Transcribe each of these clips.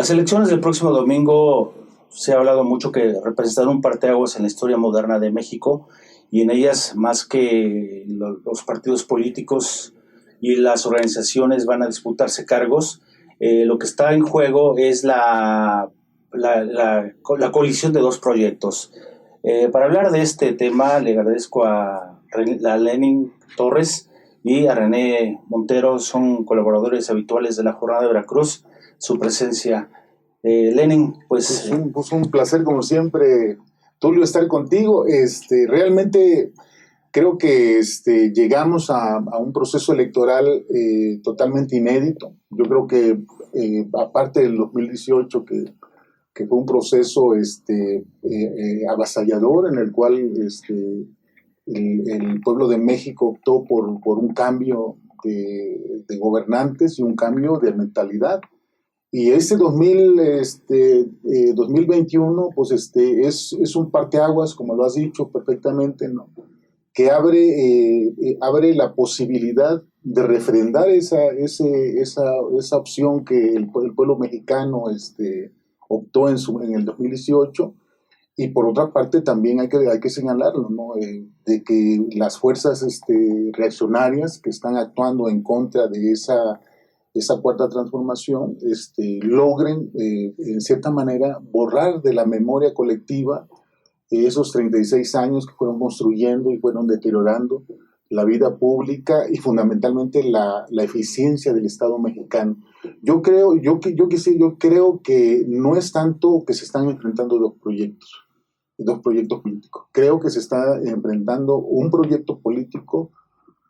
Las elecciones del próximo domingo se ha hablado mucho que representan un parteaguas en la historia moderna de México y en ellas más que los partidos políticos y las organizaciones van a disputarse cargos, lo que está en juego es la colisión de dos proyectos. Para hablar de este tema le agradezco a Lenin Torres y a René Montero, son colaboradores habituales de la Jornada de Veracruz, su presencia. Lenin, pues un placer como siempre, Tulio, estar contigo. Realmente creo que llegamos a un proceso electoral totalmente inédito. Yo creo que aparte del 2018, que fue un proceso avasallador en el cual el pueblo de México optó por un cambio de gobernantes y un cambio de mentalidad. Y 2021 pues es un parteaguas, como lo has dicho perfectamente, ¿no? Que abre la posibilidad de refrendar esa opción que el pueblo mexicano optó en el 2018. Y por otra parte también hay que señalarlo, ¿no? De que las fuerzas reaccionarias que están actuando en contra de esa cuarta transformación logren en cierta manera borrar de la memoria colectiva esos 36 años que fueron construyendo y fueron deteriorando la vida pública y fundamentalmente la eficiencia del Estado mexicano. Yo creo que no es tanto que se están enfrentando dos proyectos políticos. Creo que se está enfrentando un proyecto político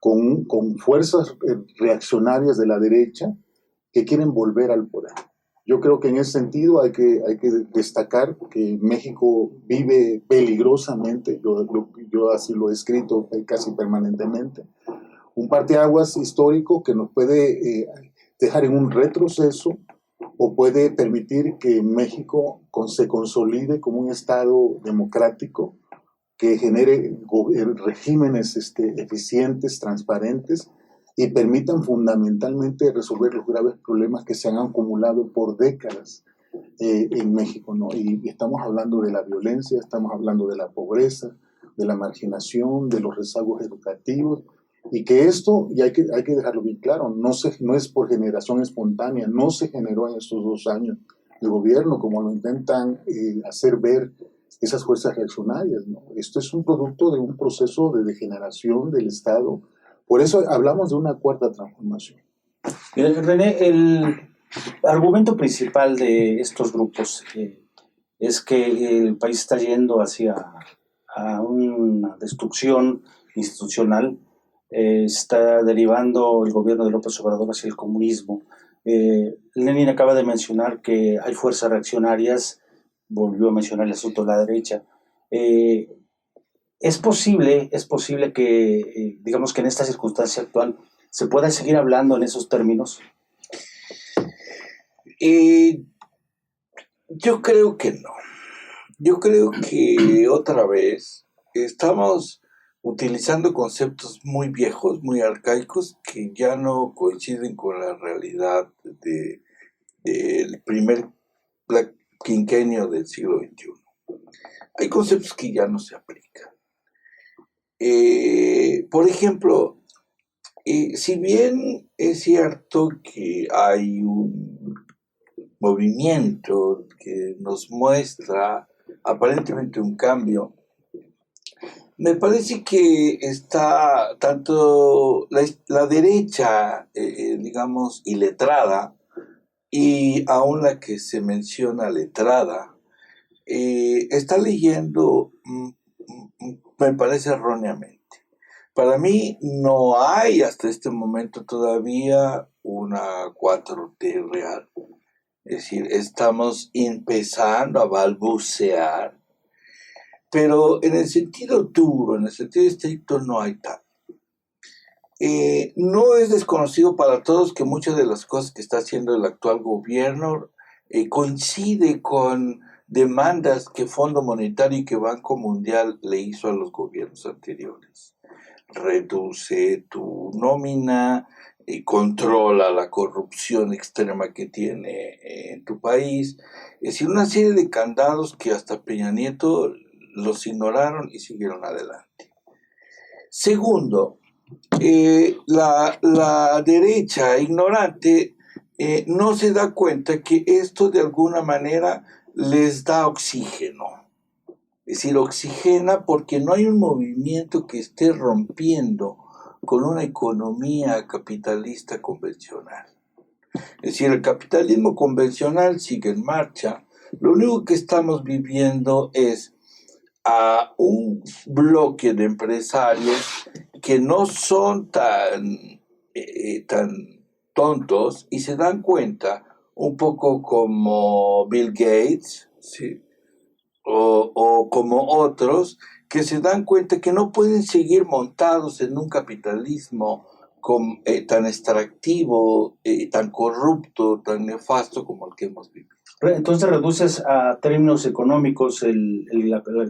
con fuerzas reaccionarias de la derecha que quieren volver al poder. Yo creo que en ese sentido hay que destacar que México vive peligrosamente, yo así lo he escrito casi permanentemente, un parteaguas histórico que nos puede dejar en un retroceso o puede permitir que México se consolide como un Estado democrático que genere regímenes eficientes, transparentes y permitan fundamentalmente resolver los graves problemas que se han acumulado por décadas en México, ¿no? Y estamos hablando de la violencia, estamos hablando de la pobreza, de la marginación, de los rezagos educativos, y que esto, y hay que dejarlo bien claro, no es por generación espontánea, no se generó en estos 2 años de gobierno, como lo intentan hacer ver esas fuerzas reaccionarias, ¿no? Esto es un producto de un proceso de degeneración del Estado. Por eso hablamos de una cuarta transformación. René, el argumento principal de estos grupos es que el país está yendo hacia una destrucción institucional, está derivando el gobierno de López Obrador hacia el comunismo. Lenin acaba de mencionar que hay fuerzas reaccionarias, volvió a mencionar el asunto de la derecha. Es posible que, digamos que en esta circunstancia actual, se pueda seguir hablando en esos términos. Yo creo que no. Yo creo que otra vez estamos utilizando conceptos muy viejos, muy arcaicos, que ya no coinciden con la realidad del primer quinquenio del siglo XXI. Hay conceptos que ya no se aplican. Por ejemplo, si bien es cierto que hay un movimiento que nos muestra aparentemente un cambio, me parece que está tanto la derecha, digamos, iletrada, y aún la que se menciona letrada, está leyendo, me parece erróneamente. Para mí no hay hasta este momento todavía una 4T real. Es decir, estamos empezando a balbucear, pero en el sentido duro, en el sentido estricto, no hay tal. No es desconocido para todos que muchas de las cosas que está haciendo el actual gobierno coincide con demandas que Fondo Monetario y que Banco Mundial le hizo a los gobiernos anteriores. Reduce tu nómina, y controla la corrupción extrema que tiene en tu país. Es decir, una serie de candados que hasta Peña Nieto los ignoraron y siguieron adelante. Segundo, la derecha ignorante no se da cuenta que esto de alguna manera les da oxígeno. Es decir, oxigena porque no hay un movimiento que esté rompiendo con una economía capitalista convencional. Es decir, el capitalismo convencional sigue en marcha. Lo único que estamos viviendo es a un bloque de empresarios que no son tan tontos y se dan cuenta, un poco como Bill Gates, ¿sí? o como otros, que se dan cuenta que no pueden seguir montados en un capitalismo tan extractivo, tan corrupto, tan nefasto como el que hemos vivido. Entonces, ¿reduces a términos económicos el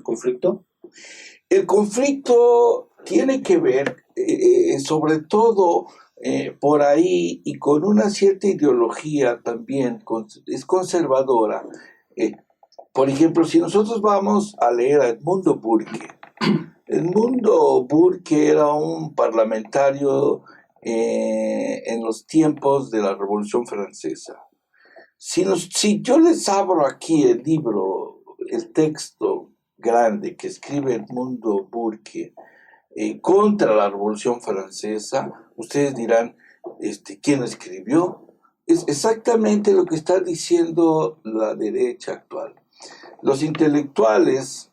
conflicto? El conflicto tiene que ver, sobre todo, por ahí, y con una cierta ideología también, es conservadora. Por ejemplo, si nosotros vamos a leer a Edmundo Burke, Edmundo Burke era un parlamentario en los tiempos de la Revolución Francesa. Si yo les abro aquí el libro, el texto grande que escribe Edmundo Burke contra la Revolución Francesa, ustedes dirán, ¿quién lo escribió? Es exactamente lo que está diciendo la derecha actual. Los intelectuales,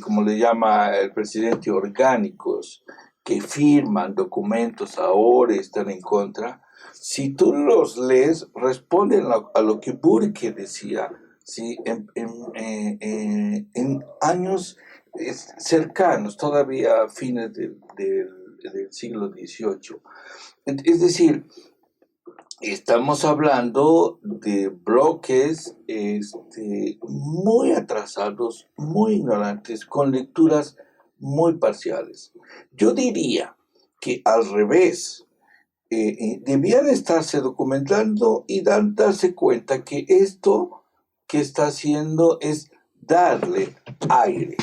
como le llama el presidente, orgánicos, que firman documentos ahora y están en contra, si tú los lees, responden a lo que Burke decía, ¿sí? En años cercanos, todavía a fines del siglo XVIII. Es decir, estamos hablando de bloques muy atrasados, muy ignorantes, con lecturas muy parciales. Yo diría que al revés, debían estarse documentando y darse cuenta que esto que está haciendo es darle aire,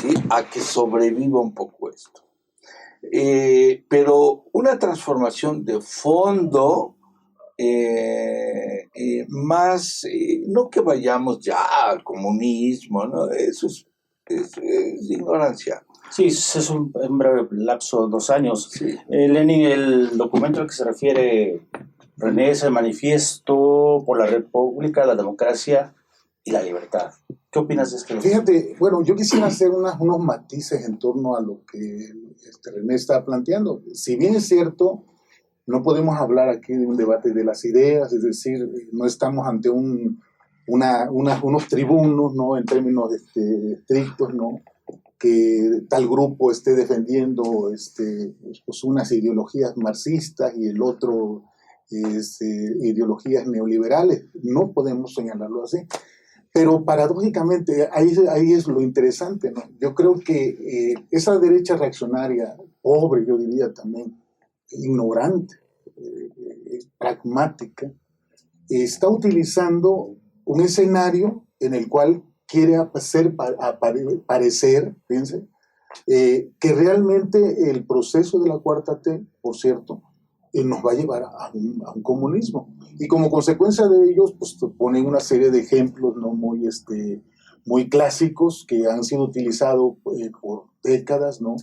¿sí? A que sobreviva un poco esto. Pero una transformación de fondo, más, no que vayamos ya al comunismo, ¿no? Eso es ignorancia. Sí, es un breve lapso, 2 años. Sí. Lenin, el documento al que se refiere René es el Manifiesto por la República, la Democracia y la Libertad. ¿Qué opinas de este? Fíjate, bueno, yo quisiera hacer unos matices en torno a lo que René está planteando. Si bien es cierto, no podemos hablar aquí de un debate de las ideas, es decir, no estamos ante unos tribunos, ¿no? En términos estrictos, ¿no? Que tal grupo esté defendiendo pues unas ideologías marxistas y el otro ideologías neoliberales. No podemos señalarlo así. Pero paradójicamente, ahí es lo interesante, ¿no? Yo creo que esa derecha reaccionaria, pobre, yo diría también, ignorante, pragmática, está utilizando un escenario en el cual quiere hacer parecer, fíjense, que realmente el proceso de la Cuarta T, por cierto, nos va a llevar a un comunismo. Y como consecuencia de ellos, pues ponen una serie de ejemplos, ¿no? muy clásicos que han sido utilizados por décadas, ¿no?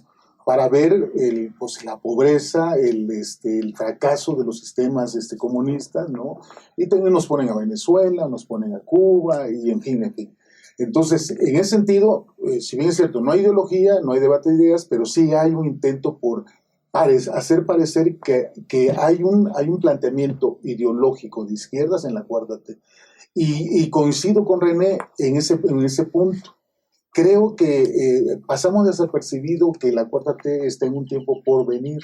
Para ver pues, la pobreza, el fracaso de los sistemas comunistas, ¿no? Y también nos ponen a Venezuela, nos ponen a Cuba, y en fin. Entonces, en ese sentido, si bien es cierto, no hay ideología, no hay debate de ideas, pero sí hay un intento por hacer parecer que hay un planteamiento ideológico de izquierdas en la Cuarta T. Y coincido con René en ese punto. Creo que pasamos desapercibido que la Cuarta T está en un tiempo por venir.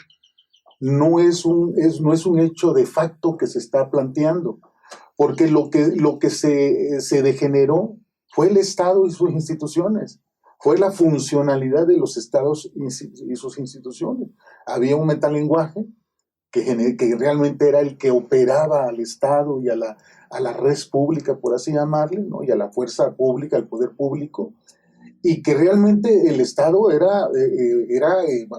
No es un hecho de facto que se está planteando, porque lo que se degeneró fue el Estado y sus instituciones, fue la funcionalidad de los estados y sus instituciones. Había un metalenguaje que realmente era el que operaba al Estado y a la res pública, por así llamarle, ¿no? Y a la fuerza pública, al poder público, y que realmente el Estado era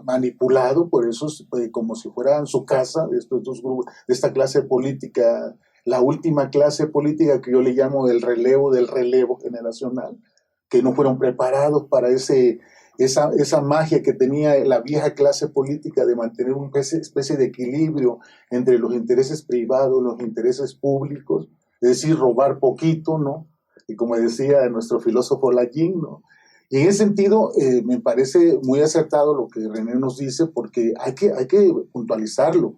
manipulado por esos, como si fueran su casa, de estos dos grupos, de esta clase política, la última clase política que yo le llamo del relevo generacional, que no fueron preparados para esa magia que tenía la vieja clase política de mantener una especie de equilibrio entre los intereses privados, los intereses públicos, es decir, robar poquito, ¿no? Y como decía nuestro filósofo Lacan, ¿no? Y en ese sentido, me parece muy acertado lo que René nos dice, porque hay que puntualizarlo.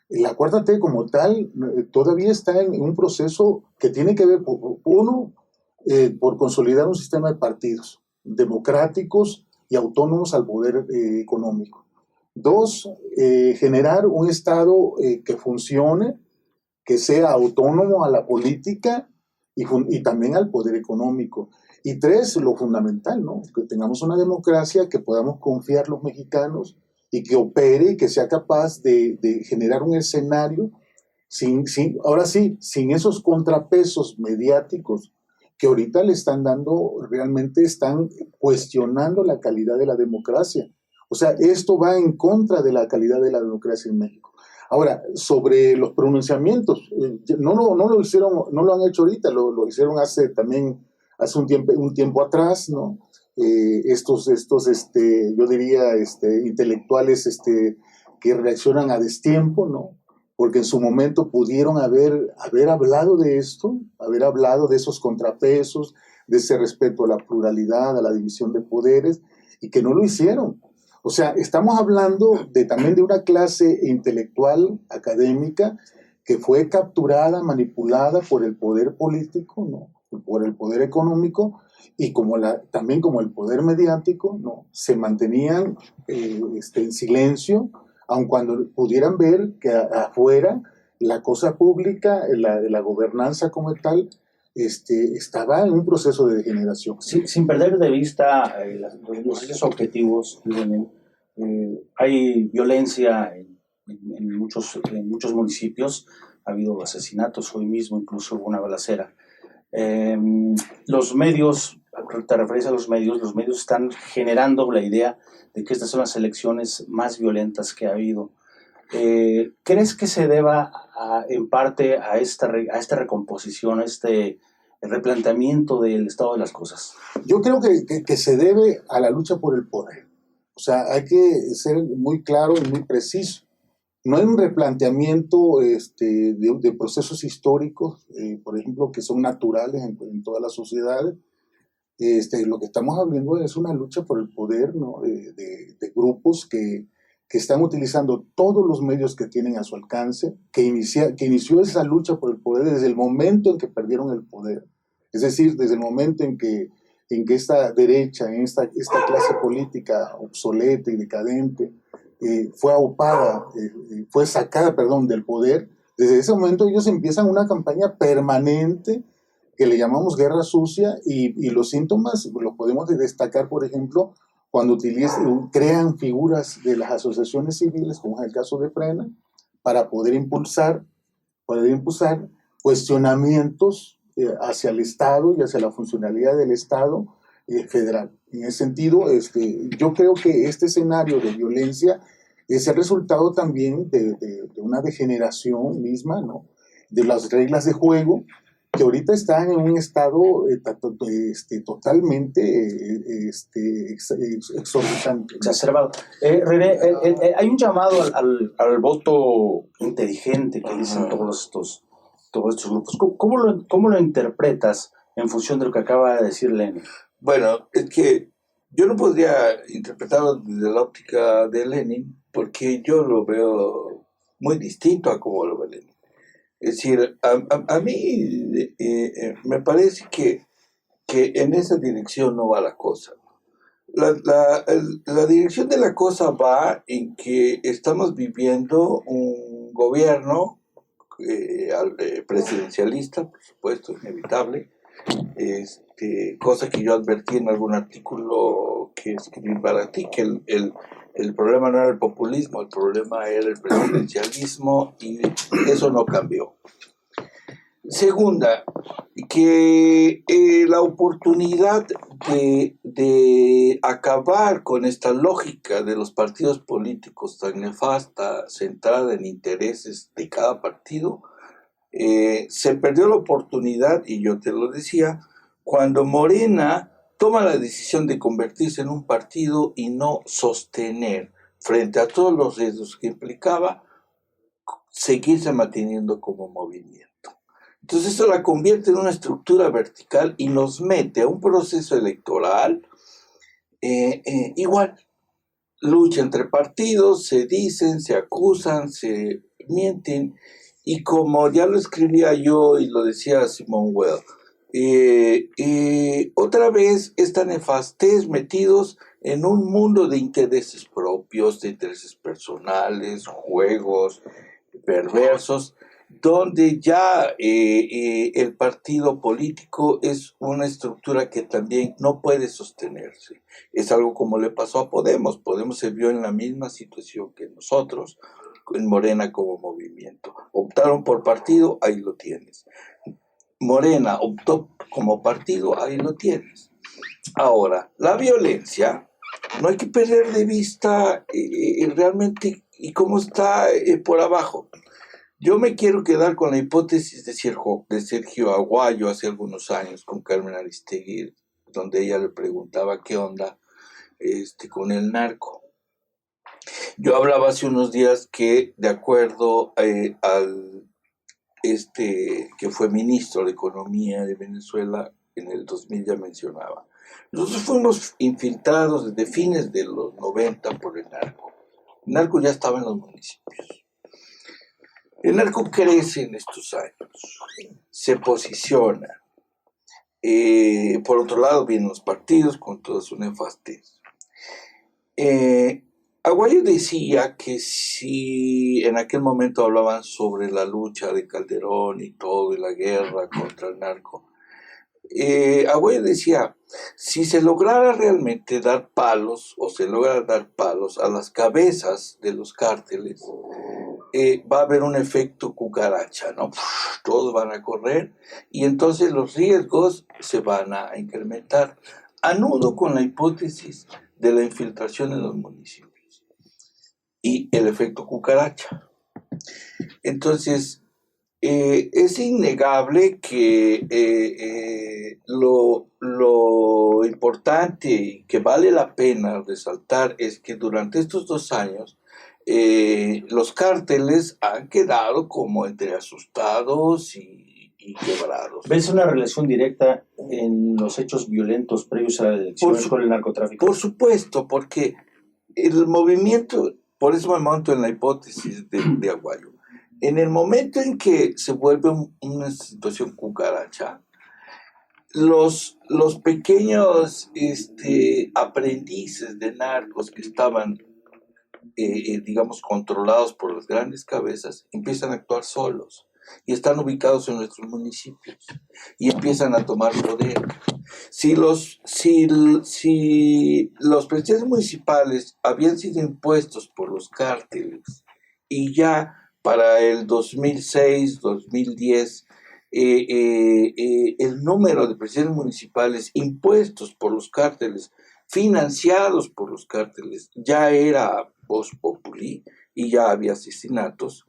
La Cuarta T como tal todavía está en un proceso que tiene que ver, uno, por consolidar un sistema de partidos democráticos y autónomos al poder económico. Dos, generar un Estado que funcione, que sea autónomo a la política y también al poder económico. Y tres, lo fundamental, ¿no? Que tengamos una democracia que podamos confiar los mexicanos y que opere y que sea capaz de generar un escenario ahora sí, sin esos contrapesos mediáticos que ahorita le están dando, realmente están cuestionando la calidad de la democracia. O sea, esto va en contra de la calidad de la democracia en México. Ahora, sobre los pronunciamientos, no lo han hecho ahorita, lo hicieron hace un tiempo atrás, ¿no? Estos yo diría, intelectuales que reaccionan a destiempo, ¿no? Porque en su momento pudieron haber hablado de esto, haber hablado de esos contrapesos, de ese respeto a la pluralidad, a la división de poderes, y que no lo hicieron. O sea, estamos hablando también de una clase intelectual, académica, que fue capturada, manipulada por el poder político, ¿no? Por el poder económico, y también como el poder mediático, ¿no? Se mantenían en silencio, aun cuando pudieran ver que afuera la cosa pública, la gobernanza como tal, estaba en un proceso de degeneración. Sí, sin perder de vista los hechos objetivos, hay violencia en muchos municipios, ha habido asesinatos, hoy mismo incluso hubo una balacera. Los medios, te refieres a los medios están generando la idea de que estas son las elecciones más violentas que ha habido. ¿Crees que se deba en parte a esta recomposición, a este replanteamiento del estado de las cosas? Yo creo que se debe a la lucha por el poder. O sea, hay que ser muy claro y muy preciso. No hay un replanteamiento de procesos históricos, por ejemplo, que son naturales en todas las sociedades. Lo que estamos hablando es una lucha por el poder, ¿no? de grupos que están utilizando todos los medios que tienen a su alcance, que inició esa lucha por el poder desde el momento en que perdieron el poder. Es decir, desde el momento en que esta derecha, en esta clase política obsoleta y decadente, fue aupada, fue sacada, del poder, desde ese momento ellos empiezan una campaña permanente que le llamamos guerra sucia, y los síntomas los podemos destacar, por ejemplo, cuando crean figuras de las asociaciones civiles, como es el caso de Frena, para poder impulsar cuestionamientos hacia el Estado y hacia la funcionalidad del Estado federal. En ese sentido, yo creo que este escenario de violencia es el resultado también de una degeneración misma, ¿no? De las reglas de juego, que ahorita están en un estado totalmente exorbitante. Exacerbado. René, hay un llamado al voto inteligente que dicen todos estos grupos. ¿Cómo lo interpretas en función de lo que acaba de decir Lenin? Bueno, es que yo no podría interpretarlo desde la óptica de Lenin, porque yo lo veo muy distinto a cómo lo ve Lenin. Es decir, a mí me parece que en esa dirección no va la cosa. La dirección de la cosa va en que estamos viviendo un gobierno presidencialista, por supuesto, inevitable, cosa que yo advertí en algún artículo que escribí para ti, que El problema no era el populismo, el problema era el presidencialismo y eso no cambió. Segunda, que la oportunidad de acabar con esta lógica de los partidos políticos tan nefasta, centrada en intereses de cada partido, se perdió la oportunidad, y yo te lo decía, cuando Morena toma la decisión de convertirse en un partido y no sostener, frente a todos los riesgos que implicaba, seguirse manteniendo como movimiento. Entonces eso la convierte en una estructura vertical y nos mete a un proceso electoral igual. Lucha entre partidos, se dicen, se acusan, se mienten, y como ya lo escribía yo y lo decía Simone Weil, otra vez esta nefastez metidos en un mundo de intereses propios, de intereses personales, juegos perversos, donde ya el partido político es una estructura que también no puede sostenerse. Es algo como le pasó a Podemos. Podemos se vio en la misma situación que nosotros, en Morena como movimiento. Optaron por partido, ahí lo tienes. Morena optó como partido, ahí lo tienes. Ahora, la violencia, no hay que perder de vista realmente y cómo está por abajo. Yo me quiero quedar con la hipótesis de Sergio Aguayo hace algunos años con Carmen Aristegui, donde ella le preguntaba qué onda con el narco. Yo hablaba hace unos días que, de acuerdo al que fue ministro de Economía de Venezuela en el 2000, ya mencionaba, nosotros fuimos infiltrados desde fines de los 90 por el narco. El narco ya estaba en los municipios. El narco crece en estos años, se posiciona. Por otro lado, vienen los partidos con toda su nefastez. Aguayo decía que si en aquel momento hablaban sobre la lucha de Calderón y todo, y la guerra contra el narco, Aguayo decía, si se lograra realmente dar palos, o se logra dar palos a las cabezas de los cárteles, va a haber un efecto cucaracha, ¿no? Todos van a correr y entonces los riesgos se van a incrementar. Anudo con la hipótesis de la infiltración en los municipios y el efecto cucaracha. Entonces, es innegable que lo importante y que vale la pena resaltar es que durante estos 2 años los cárteles han quedado como entre asustados y quebrados. ¿Ves una relación directa en los hechos violentos previos a la elección con el narcotráfico? Por supuesto, porque el movimiento, por eso me monto en la hipótesis de Aguayo, en el momento en que se vuelve una situación cucaracha, los pequeños aprendices de narcos que estaban digamos, controlados por las grandes cabezas, empiezan a actuar solos y están ubicados en nuestros municipios y empiezan a tomar poder. Si los presidentes municipales habían sido impuestos por los cárteles y ya para el 2006, 2010, el número de presidentes municipales impuestos por los cárteles, financiados por los cárteles, ya era vox populi y ya había asesinatos.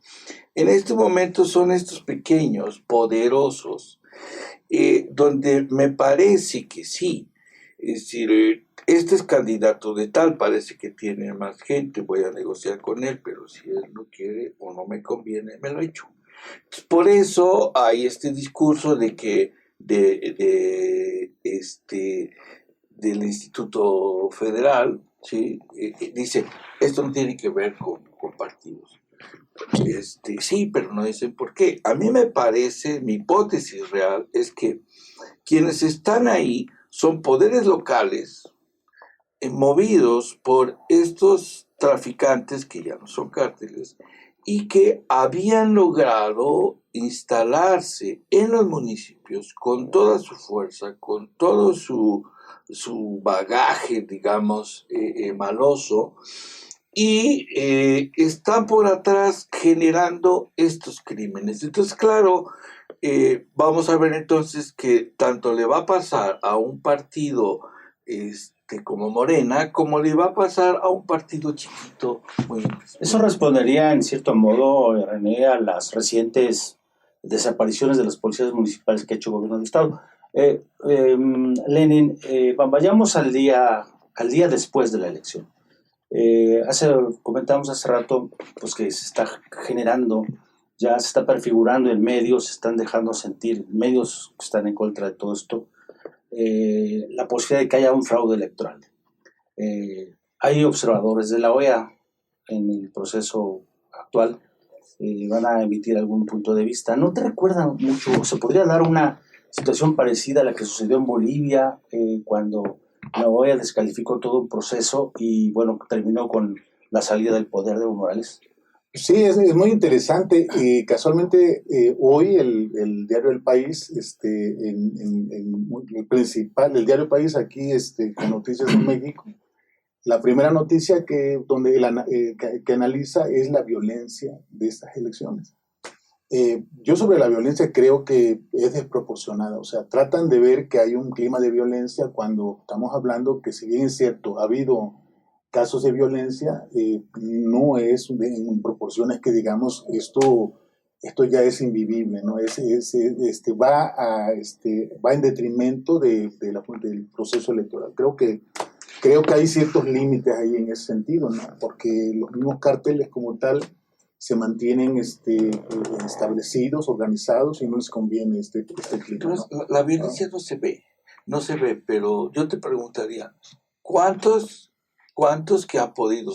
En este momento son estos pequeños, poderosos, donde me parece que sí, es decir, este es candidato de tal, parece que tiene más gente, voy a negociar con él, pero si él no quiere o no me conviene, me lo echo. Por eso hay este discurso de que del Instituto Federal, ¿sí? Dice, esto no tiene que ver con partidos. Sí, pero no dicen por qué. A mí me parece, mi hipótesis real es que quienes están ahí son poderes locales movidos por estos traficantes que ya no son cárteles y que habían logrado instalarse en los municipios con toda su fuerza, con todo su bagaje, digamos, maloso, y están por atrás generando estos crímenes. Entonces, claro, vamos a ver entonces que tanto le va a pasar a un partido como Morena, como le va a pasar a un partido chiquito. Eso respondería en cierto modo, René, a las recientes desapariciones de las policías municipales que ha hecho el gobierno del Estado. Lenin, vayamos al día después de la elección. Comentamos hace rato pues, que se está generando, ya se está prefigurando en medios, se están dejando sentir, medios que están en contra de todo esto, la posibilidad de que haya un fraude electoral. Hay observadores de la OEA en el proceso actual, van a emitir algún punto de vista. ¿No te recuerdan mucho? ¿Se podría dar una situación parecida a la que sucedió en Bolivia cuando la OEA descalificó todo un proceso y, bueno, terminó con la salida del poder de Evo Morales? Sí, es muy interesante. Casualmente, hoy el diario El País, el principal, el diario El País aquí, con Noticias de México, la primera noticia que analiza es la violencia de estas elecciones. Yo sobre la violencia creo que es desproporcionada. O sea, tratan de ver que hay un clima de violencia cuando estamos hablando que, si bien es cierto, ha habido casos de violencia, no es en proporciones que digamos esto ya es invivible, ¿no? Va en detrimento del proceso electoral. Creo que hay ciertos límites ahí en ese sentido, ¿no? Porque los mismos cárteles como tal se mantienen establecidos, organizados, y no les conviene este clima, ¿no? La violencia no se ve, pero yo te preguntaría, ¿cuántos que han podido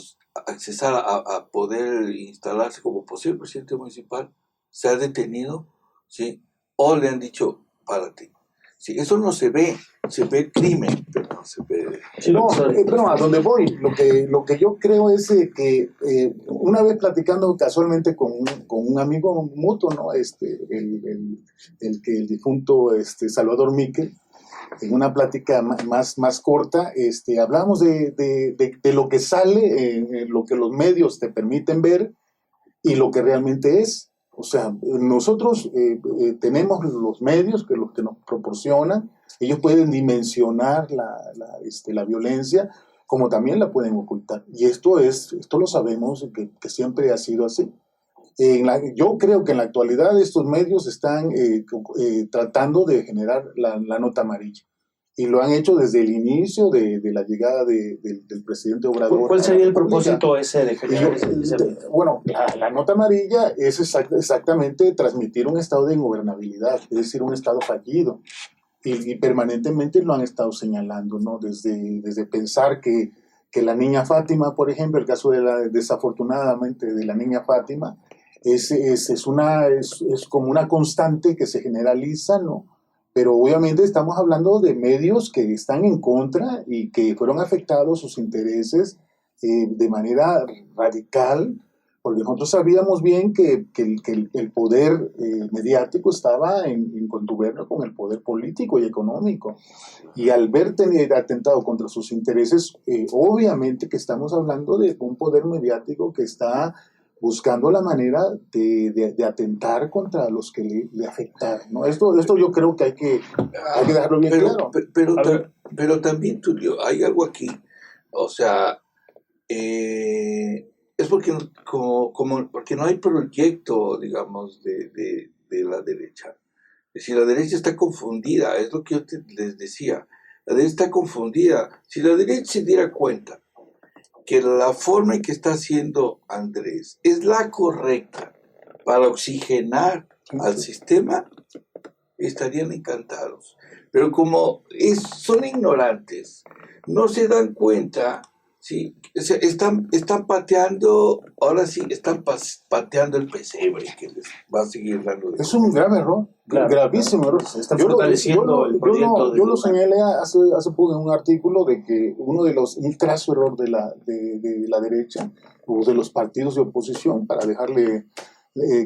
accesar a poder instalarse como posible presidente municipal se ha detenido, ¿sí? O le han dicho, párate? Sí, eso no se ve crimen, pero no se ve. No, a donde voy, lo que yo creo es que una vez platicando casualmente con un amigo mutuo, ¿no? El difunto Salvador Miquel, en una plática más corta, hablamos de lo que sale, lo que los medios te permiten ver y lo que realmente es. O sea, nosotros tenemos los medios que nos proporcionan, ellos pueden dimensionar la violencia, como también la pueden ocultar. Y esto lo sabemos que siempre ha sido así. Yo creo que en la actualidad estos medios están tratando de generar la nota amarilla. Y lo han hecho desde el inicio de la llegada del presidente Obrador. ¿Cuál sería el propósito ese de generar ese? Bueno, la nota amarilla es exactamente transmitir un estado de ingobernabilidad, es decir, un estado fallido. Y permanentemente lo han estado señalando, ¿no? Desde pensar que la niña Fátima, por ejemplo, el caso desafortunadamente de la niña Fátima, es como una constante que se generaliza, ¿no? Pero obviamente estamos hablando de medios que están en contra y que fueron afectados sus intereses de manera radical, porque nosotros sabíamos bien que el poder mediático estaba en contubernio con el poder político y económico. Y al ver tener atentado contra sus intereses, obviamente que estamos hablando de un poder mediático que está buscando la manera de atentar contra los que le afectaron, ¿no? Esto yo creo que hay que dejarlo bien claro. Pero también, Tulio, hay algo aquí. O sea, es porque no hay proyecto, digamos, de la derecha. Es decir, la derecha está confundida, es lo que yo les decía. La derecha está confundida. Si la derecha se diera cuenta que la forma en que está haciendo Andrés es la correcta para oxigenar al sistema, estarían encantados. Pero como son ignorantes, no se dan cuenta, ¿sí? Están pateando, ahora sí, están pateando el pesebre que les va a seguir dando. Es un grave error, gravísimo error. Yo lo señalé hace poco en un artículo de que un craso error de la derecha o de los partidos de oposición, para dejarle,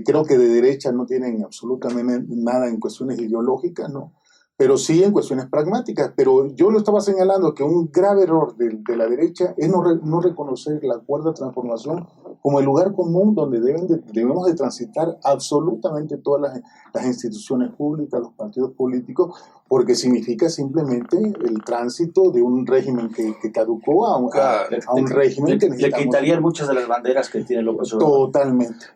creo que de derecha no tienen absolutamente nada en cuestiones ideológicas, ¿no? pero sí en cuestiones pragmáticas. Pero yo lo estaba señalando que un grave error de la derecha es no reconocer la cuarta transformación como el lugar común donde debemos de transitar absolutamente todas las instituciones públicas, los partidos políticos, porque significa simplemente el tránsito de un régimen que caducó a un régimen que le quitarían muchas de las banderas que tiene López Obrador. Totalmente.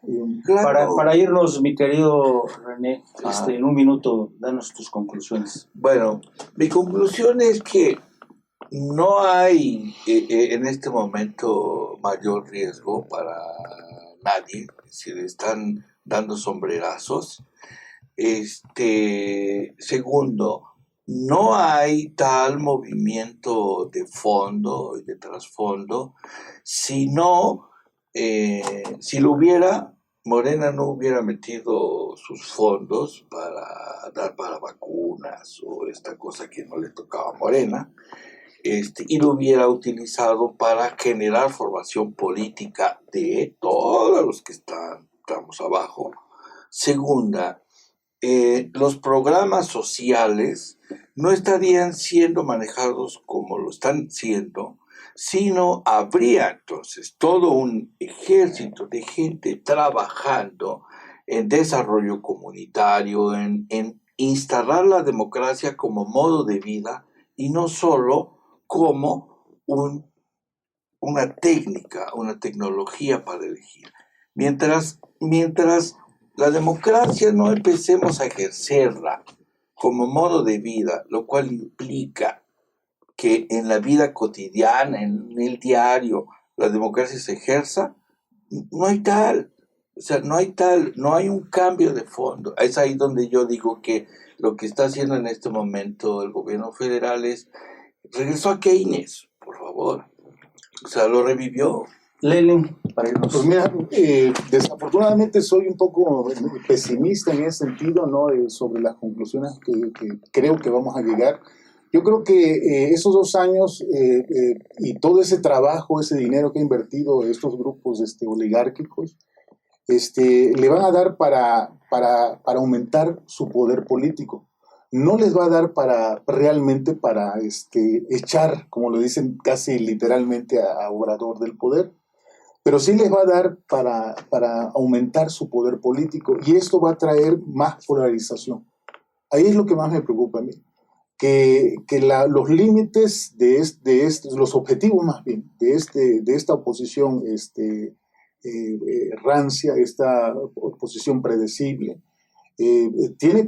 Claro. Para irnos, mi querido René, en un minuto, danos tus conclusiones. Bueno, mi conclusión es que no hay en este momento mayor riesgo para nadie, se le están dando sombrerazos. Segundo, no hay tal movimiento de fondo y de trasfondo, sino si lo hubiera, Morena no hubiera metido sus fondos para dar para vacunas o esta cosa que no le tocaba a Morena, y lo hubiera utilizado para generar formación política de todos los que estamos abajo. Segunda, los programas sociales no estarían siendo manejados como lo están siendo, sino habría entonces todo un ejército de gente trabajando en desarrollo comunitario, en instalar la democracia como modo de vida y no solo como una técnica, una tecnología para elegir. Mientras la democracia no empecemos a ejercerla como modo de vida, lo cual implica que en la vida cotidiana, en el diario, la democracia se ejerza, no hay tal. O sea, no hay un cambio de fondo. Es ahí donde yo digo que lo que está haciendo en este momento el gobierno federal es regresó a Keynes, por favor. O sea, lo revivió. Lenin, para irnos. Pues mira, desafortunadamente soy un poco pesimista en ese sentido, ¿no? Sobre las conclusiones que creo que vamos a llegar. Yo creo que esos 2 años y todo ese trabajo, ese dinero que ha invertido estos grupos oligárquicos, le van a dar para aumentar su poder político. No les va a dar realmente para echar, como lo dicen casi literalmente, a Obrador del poder, pero sí les va a dar para aumentar su poder político, y esto va a traer más polarización. Ahí es lo que más me preocupa a mí, que los límites los objetivos más bien de esta oposición rancia, esta oposición predecible, tiene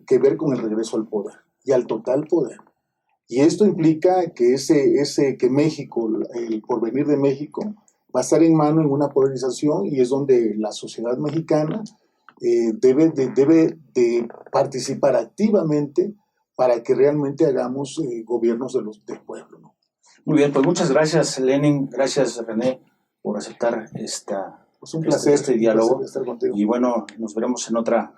que ver con el regreso al poder y al total poder. Y esto implica que que México, el porvenir de México, va a estar en una polarización, y es donde la sociedad mexicana debe de participar activamente para que realmente hagamos gobiernos del pueblo, ¿no? Muy bien, pues muchas gracias, Lenin, gracias, René, por aceptar Es un placer, este diálogo. Un placer estar contigo. Y bueno, nos veremos en otra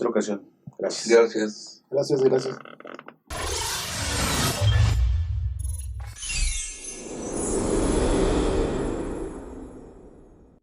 ocasión. Gracias. Gracias. Gracias.